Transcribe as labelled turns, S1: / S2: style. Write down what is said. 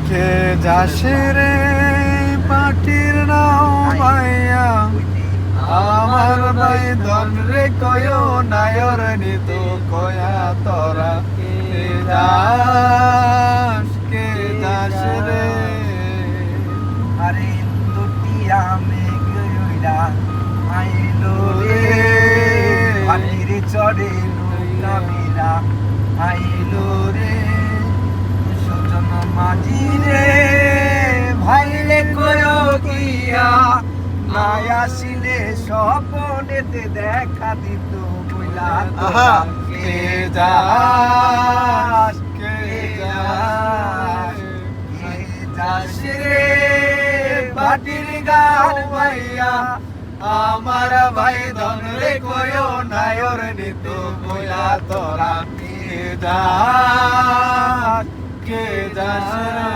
S1: কে যাস রে পাটির নাও ভাইয়া আমার ভাই ধন রে কয় নায়র নিত কয়া তোরা কে যাস রে
S2: আরে দুটি আমি গইরা আইলো রে পানির চড়ে নৌকা বিরা আইলো রে সজন মাঝি রে ভাই রে কয় কিয়া নাই আসিলে স্বপনেতে দেখা দিত বইলা
S1: আহা কে যাস কে যাস
S2: কে যাস রে পাটির গান ভাইয়া
S1: আমার ভাই ধন রে কয় নায়র নিত বইলা তোরা কে যাস রে